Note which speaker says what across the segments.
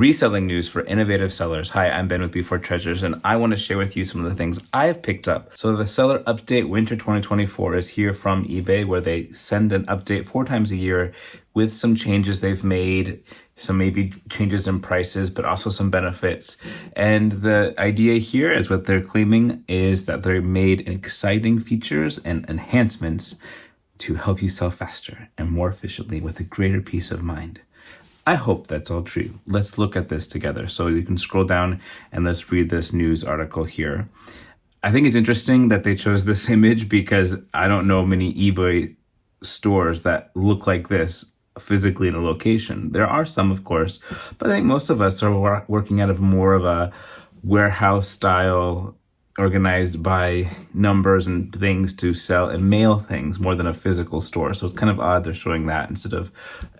Speaker 1: reselling news for innovative sellers. Hi, I'm Ben with Before Treasures, and I want to share with you some of the things I've picked up. So the seller update winter 2024 is here from eBay, where they send an update 4 times a year with some changes they've made, some maybe changes in prices, but also some benefits. And the idea here is what they're claiming is that they made exciting features and enhancements to help you sell faster and more efficiently with a greater peace of mind. I hope that's all true. Let's look at this together. So you can scroll down and let's read this news article here. I think it's interesting that they chose this image because I don't know many eBay stores that look like this physically in a location. There are some, of course, but I think most of us are working out of more of a warehouse style, organized by numbers and things to sell and mail things more than a physical store. So it's kind of odd they're showing that instead of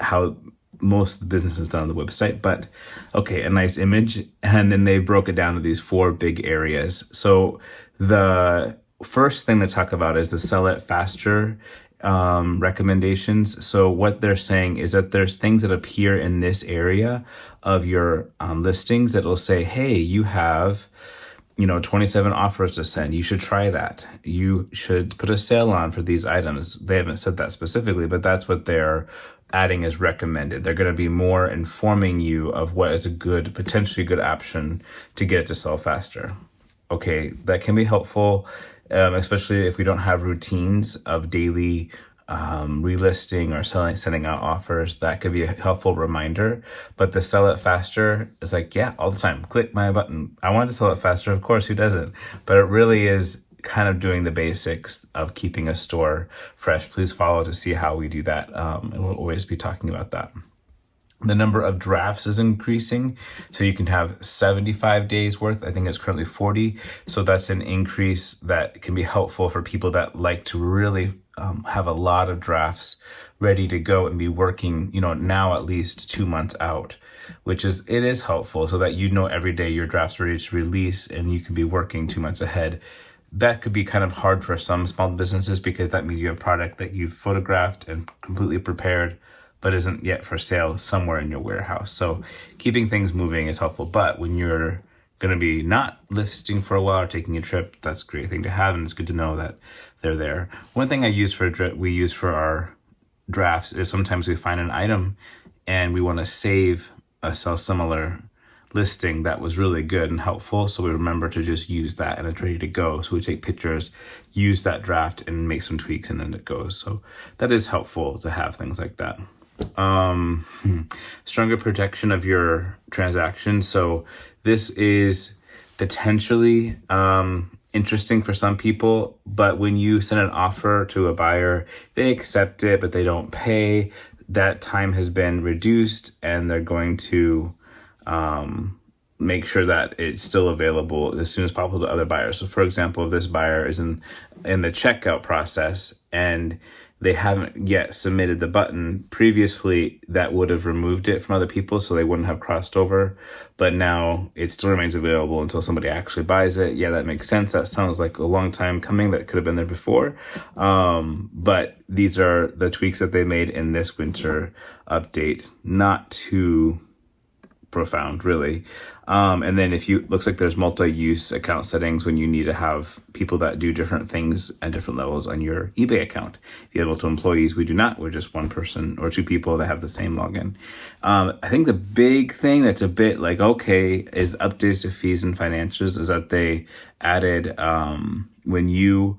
Speaker 1: how most of the business is done on the website. But okay, a nice image. And then they broke it down to these 4 big areas. So the first thing to talk about is the sell it faster recommendations. So what they're saying is that there's things that appear in this area of your listings that will say, hey, you have 27 offers to send. You should try that. You should put a sale on for these items. They haven't said that specifically, but that's what they're adding as recommended. They're going to be more informing you of what is a good, potentially good option to get it to sell faster. Okay, that can be helpful, especially if we don't have routines of daily relisting or sending out offers. That could be a helpful reminder. But the sell it faster is like, yeah, all the time. Click my button. I want to sell it faster. Of course, who doesn't? But it really is kind of doing the basics of keeping a store fresh. Please follow to see how we do that. And we'll always be talking about that. The number of drafts is increasing. So you can have 75 days worth. I think it's currently 40. So that's an increase that can be helpful for people that like to really have a lot of drafts ready to go and be working, now at least 2 months out, it is helpful so that every day your draft's ready to release and you can be working 2 months ahead. That could be kind of hard for some small businesses because that means you have product that you've photographed and completely prepared, but isn't yet for sale somewhere in your warehouse. So keeping things moving is helpful. But when you're going to be not listing for a while or taking a trip, that's a great thing to have, and it's good to know that they're there. One thing we use for our drafts is sometimes we find an item and we want to save a similar listing that was really good and helpful, so we remember to just use that and it's ready to go. So we take pictures, use that draft, and make some tweaks, and then it goes. So that is helpful to have things like that. Stronger protection of your transactions. So this is potentially interesting for some people, but when you send an offer to a buyer, they accept it, but they don't pay. That time has been reduced, and they're going to make sure that it's still available as soon as possible to other buyers. So for example, if this buyer is in the checkout process and they haven't yet submitted the button, previously that would have removed it from other people, so they wouldn't have crossed over, but now it still remains available until somebody actually buys it. Yeah, that makes sense. That sounds like a long time coming. That could have been there before, but these are the tweaks that they made in this winter update. Not too profound, really. And then looks like there's multi-use account settings when you need to have people that do different things at different levels on your eBay account. If you have multiple employees, we do not. We're just one person or 2 people that have the same login. I think the big thing that's a bit like, okay, is updates to fees and financials is that they added when you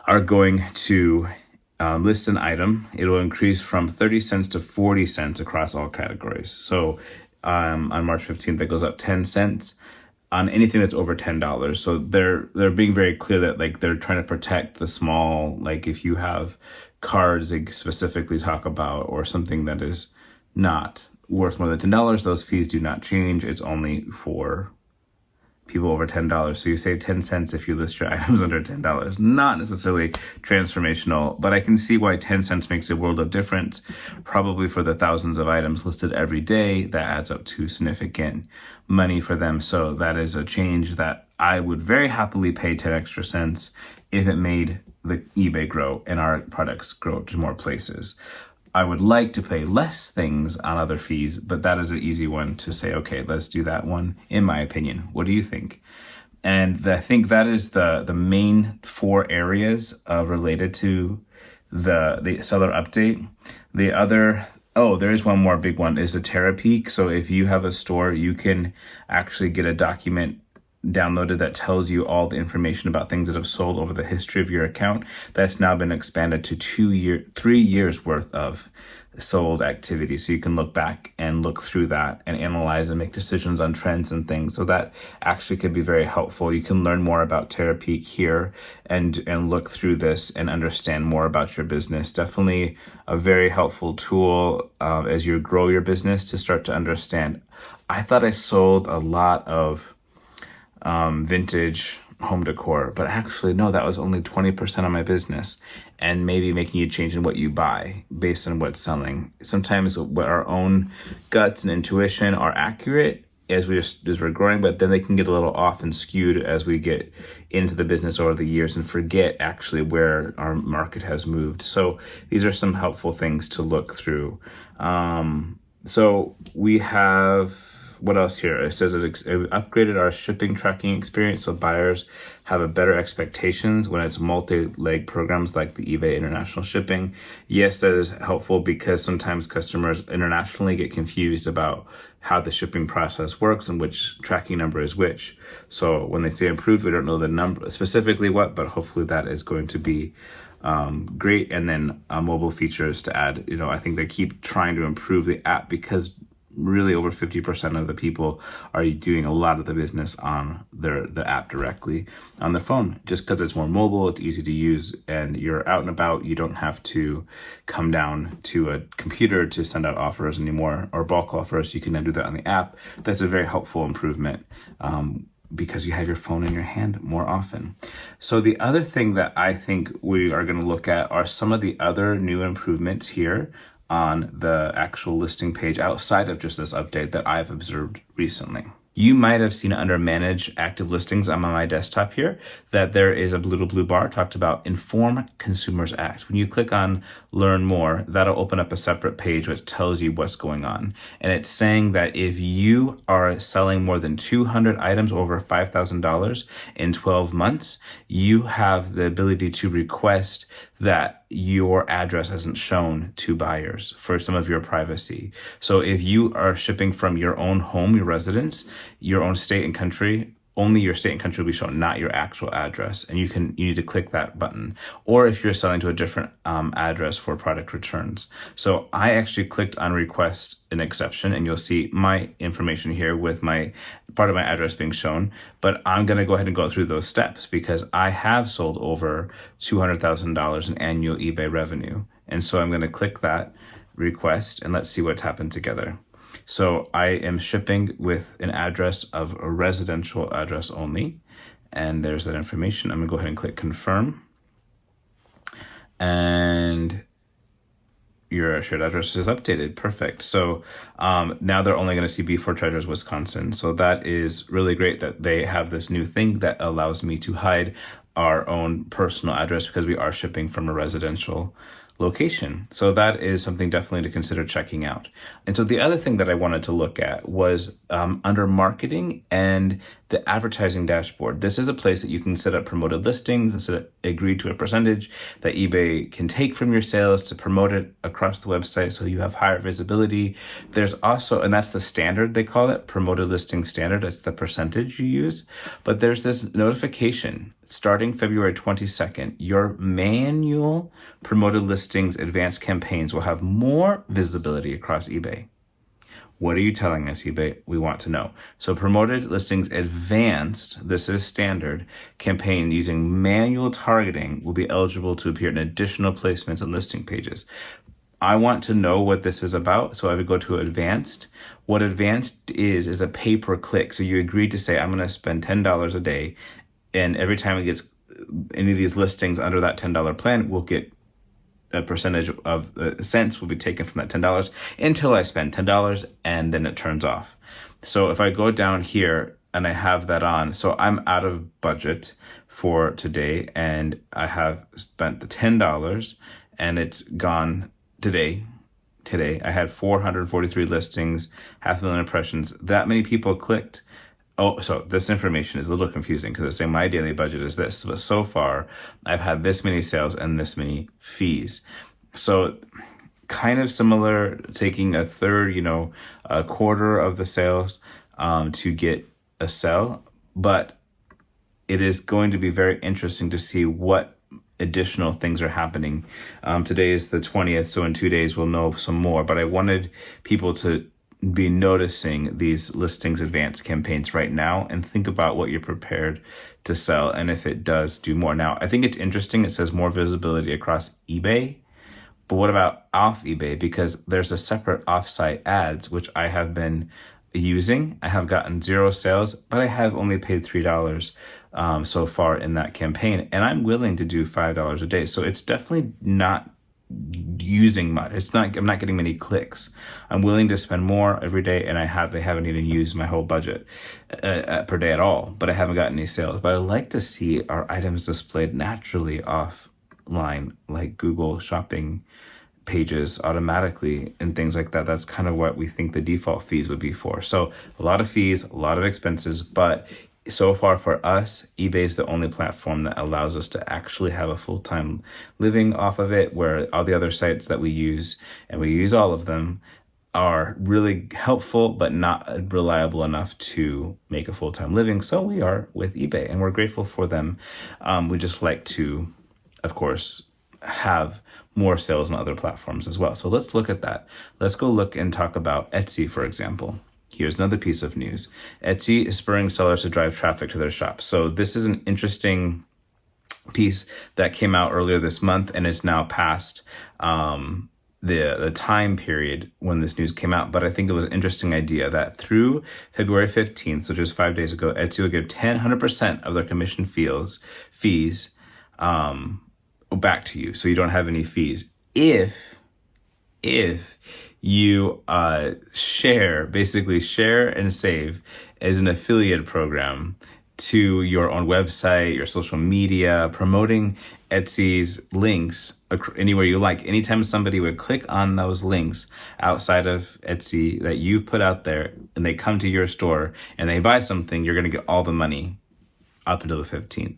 Speaker 1: are going to list an item, it'll increase from 30 cents to 40 cents across all categories. So on March 15th, that goes up 10 cents on anything that's over $10. So they're being very clear that they're trying to protect the small, if you have cards they specifically talk about or something that is not worth more than $10, those fees do not change. It's only for people over $10. So you save 10 cents if you list your items under $10. Not necessarily transformational, but I can see why 10 cents makes a world of difference. Probably for the thousands of items listed every day, that adds up to significant money for them. So that is a change that I would very happily pay 10 extra cents if it made the eBay grow and our products grow to more places. I would like to pay less things on other fees, but that is an easy one to say, okay, let's do that one, in my opinion. What do you think? And I think that is the main 4 areas related to the seller update. The other, there is one more big one, is the Terra Peak. So if you have a store, you can actually get a document downloaded that tells you all the information about things that have sold over the history of your account. That's now been expanded to 3 years worth of sold activity. So you can look back and look through that and analyze and make decisions on trends and things. So that actually could be very helpful. You can learn more about Terra Peak here and look through this and understand more about your business. Definitely a very helpful tool as you grow your business to start to understand. I thought I sold a lot of vintage home decor, but actually no, that was only 20% of my business, and maybe making a change in what you buy based on what's selling. Sometimes what our own guts and intuition are accurate as we're growing, but then they can get a little off and skewed as we get into the business over the years and forget actually where our market has moved. So these are some helpful things to look through. So we have, what else here? It says it upgraded our shipping tracking experience so buyers have a better expectations when it's multi-leg programs like the eBay international shipping. Yes, that is helpful because sometimes customers internationally get confused about how the shipping process works and which tracking number is which. So when they say improved, we don't know the number specifically what, but hopefully that is going to be great. And then mobile features to add. I think they keep trying to improve the app because really over 50% of the people are doing a lot of the business on the app directly on their phone, just because it's more mobile, it's easy to use, and you're out and about. You don't have to come down to a computer to send out offers anymore or bulk offers. You can then do that on the app. That's a very helpful improvement because you have your phone in your hand more often. So the other thing that I think we are going to look at are some of the other new improvements here on the actual listing page outside of just this update that I've observed recently. You might have seen under Manage Active Listings on my desktop here that there is a little blue bar talked about Inform Consumers Act. When you click on Learn More, that'll open up a separate page which tells you what's going on. And it's saying that if you are selling more than 200 items over $5,000 in 12 months, you have the ability to request that your address isn't shown to buyers for some of your privacy. So if you are shipping from your own home, your residence, your own state and country, only your state and country will be shown, not your actual address. And you need to click that button. Or if you're selling to a different address for product returns. So I actually clicked on request an exception, and you'll see my information here with my part of my address being shown. But I'm going to go ahead and go through those steps because I have sold over $200,000 in annual eBay revenue. And so I'm going to click that request and let's see what's happened together. So I am shipping with an address of a residential address only. And there's that information. I'm gonna go ahead and click confirm. And your shared address is updated. Perfect. So now they're only going to see Before Treasures, Wisconsin. So that is really great that they have this new thing that allows me to hide our own personal address because we are shipping from a residential location. So that is something definitely to consider checking out. And so the other thing that I wanted to look at was under marketing and the advertising dashboard. This is a place that you can set up promoted listings and agree to a percentage that eBay can take from your sales to promote it across the website so you have higher visibility. There's also, and that's the standard, they call it promoted listing standard. That's the percentage you use. But there's this notification starting February 22nd, your manual promoted listings advanced campaigns will have more visibility across eBay. What are you telling us, eBay? We want to know. So promoted listings advanced, this is standard, campaign using manual targeting will be eligible to appear in additional placements on listing pages. I want to know what this is about, so I would go to advanced. What advanced is a pay per click. So you agreed to say, I'm going to spend $10 a day, and every time it gets any of these listings under that $10 plan, we'll get a percentage of cents will be taken from that $10 until I spend $10 and then it turns off. So if I go down here and I have that on, so I'm out of budget for today and I have spent the $10 and it's gone today today. I had 443 listings, 500,000 impressions. That many people clicked. Oh, so this information is a little confusing because it's saying my daily budget is this, but so far I've had this many sales and this many fees. So kind of similar, taking a third, a quarter of the sales to get a sell, but it is going to be very interesting to see what additional things are happening. Today is the 20th, so in 2 days we'll know some more, but I wanted people to be noticing these listings advance campaigns right now and think about what you're prepared to sell and if it does do more. Now, I think it's interesting. It says more visibility across eBay, but what about off eBay? Because there's a separate offsite ads, which I have been using. I have gotten 0 sales, but I have only paid $3 so far in that campaign, and I'm willing to do $5 a day. So it's definitely not using much. I'm not getting many clicks. I'm willing to spend more every day, and they haven't even used my whole budget per day at all, but I haven't gotten any sales. But I like to see our items displayed naturally offline, like Google shopping pages automatically and things like that. That's kind of what we think the default fees would be for. So a lot of fees, a lot of expenses, but so far for us, eBay is the only platform that allows us to actually have a full-time living off of it, where all the other sites that we use, and we use all of them, are really helpful, but not reliable enough to make a full-time living. So we are with eBay, and we're grateful for them. We just like to, of course, have more sales on other platforms as well. So let's look at that. Let's go look and talk about Etsy, for example. Here's another piece of news. Etsy is spurring sellers to drive traffic to their shop. So this is an interesting piece that came out earlier this month, and it's now past the time period when this news came out. But I think it was an interesting idea that through February 15th, so just 5 days ago, Etsy will give 100% of their commission fees back to you. So you don't have any fees if you share and save as an affiliate program to your own website, your social media, promoting Etsy's links anywhere you like. Anytime somebody would click on those links outside of Etsy that you put out there and they come to your store and they buy something, you're going to get all the money up until the 15th.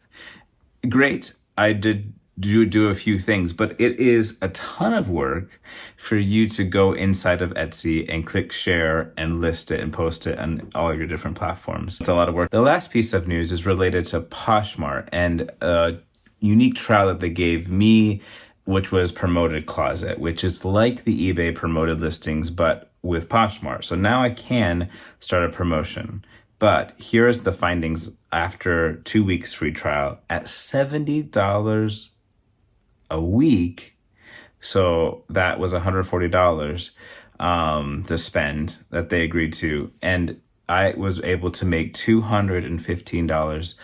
Speaker 1: Great. I did do a few things, but it is a ton of work for you to go inside of Etsy and click share and list it and post it on all your different platforms. It's a lot of work. The last piece of news is related to Poshmark and a unique trial that they gave me, which was Promoted Closet, which is like the eBay promoted listings, but with Poshmark. So now I can start a promotion. But here's the findings after 2 weeks free trial at $70 a week. So that was $140 to spend that they agreed to. And I was able to make $215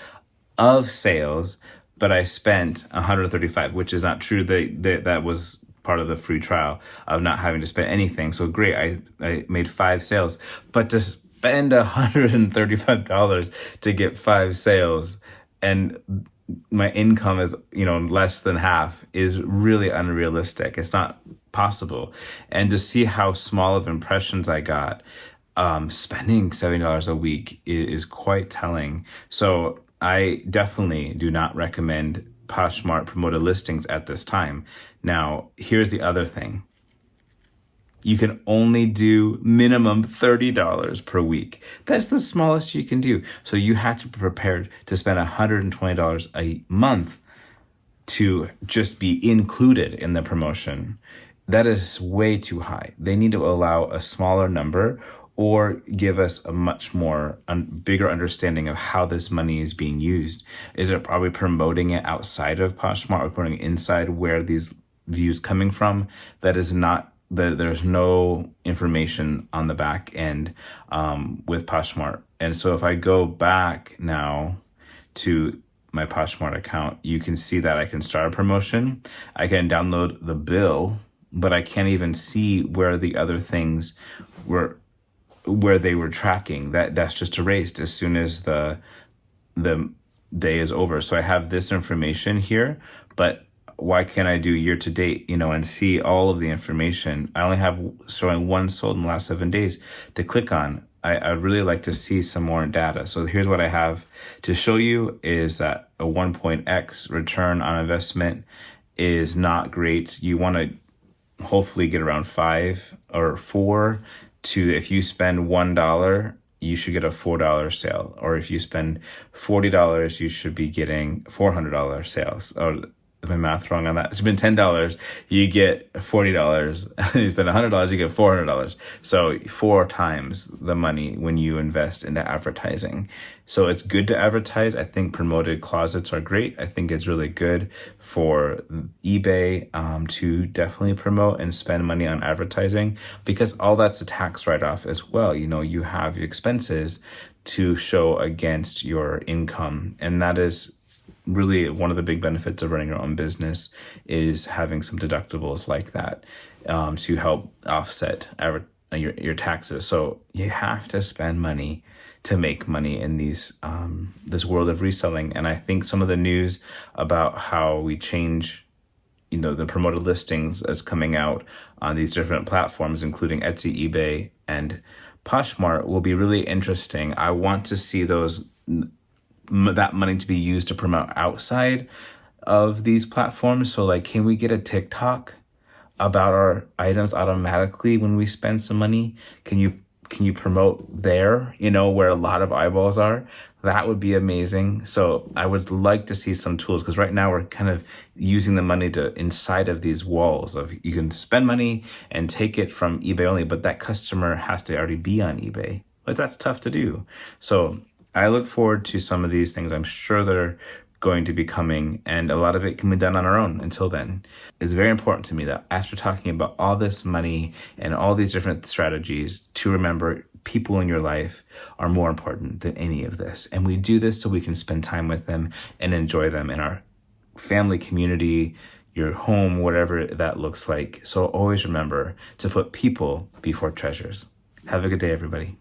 Speaker 1: of sales, but I spent $135, which is not true. That was part of the free trial of not having to spend anything. So great, I made 5 sales, but to spend $135 to get 5 sales and my income is, less than half is really unrealistic. It's not possible. And to see how small of impressions I got, spending $70 a week is quite telling. So I definitely do not recommend Poshmark promoted listings at this time. Now, here's the other thing. You can only do minimum $30 per week. That's the smallest you can do. So you have to be prepared to spend $120 a month to just be included in the promotion. That is way too high. They need to allow a smaller number or give us a much more bigger understanding of how this money is being used. Is it probably promoting it outside of Poshmark or putting it inside where these views coming from? That is not. There's no information on the back end with Poshmark. And so if I go back now to my Poshmark account, you can see that I can start a promotion. I can download the bill, but I can't even see where the other things were, where they were tracking. That's just erased as soon as the day is over. So I have this information here, but why can't I do year to date, and see all of the information? I only have showing one sold in the last 7 days to click on. I'd really like to see some more data. So here's what I have to show you is that a 1.x return on investment is not great. You want to hopefully get around 5 or 4 to, if you spend $1, you should get a $4 sale. Or if you spend $40, you should be getting $400 sales. Or is my math wrong on that? If you spend $10, you get $40. You spend $100, you get $400. So 4 times the money when you invest into advertising. So it's good to advertise. I think promoted closets are great. I think it's really good for eBay to definitely promote and spend money on advertising, because all that's a tax write-off as well. You have your expenses to show against your income, and that is really one of the big benefits of running your own business, is having some deductibles like that to help offset your taxes. So you have to spend money to make money in this world of reselling. And I think some of the news about how we change the promoted listings that's coming out on these different platforms, including Etsy, eBay, and Poshmark, will be really interesting. I want to see that money to be used to promote outside of these platforms. So can we get a TikTok about our items automatically when we spend some money? Can you promote there, where a lot of eyeballs are? That would be amazing. So I would like to see some tools, because right now we're kind of using the money to inside of these walls of, you can spend money and take it from eBay only, but that customer has to already be on eBay. That's tough to do. So I look forward to some of these things. I'm sure they're going to be coming, and a lot of it can be done on our own. Until then, it's very important to me that after talking about all this money and all these different strategies, to remember people in your life are more important than any of this. And we do this so we can spend time with them and enjoy them in our family, community, your home, whatever that looks like. So always remember to put people before treasures. Have a good day, everybody.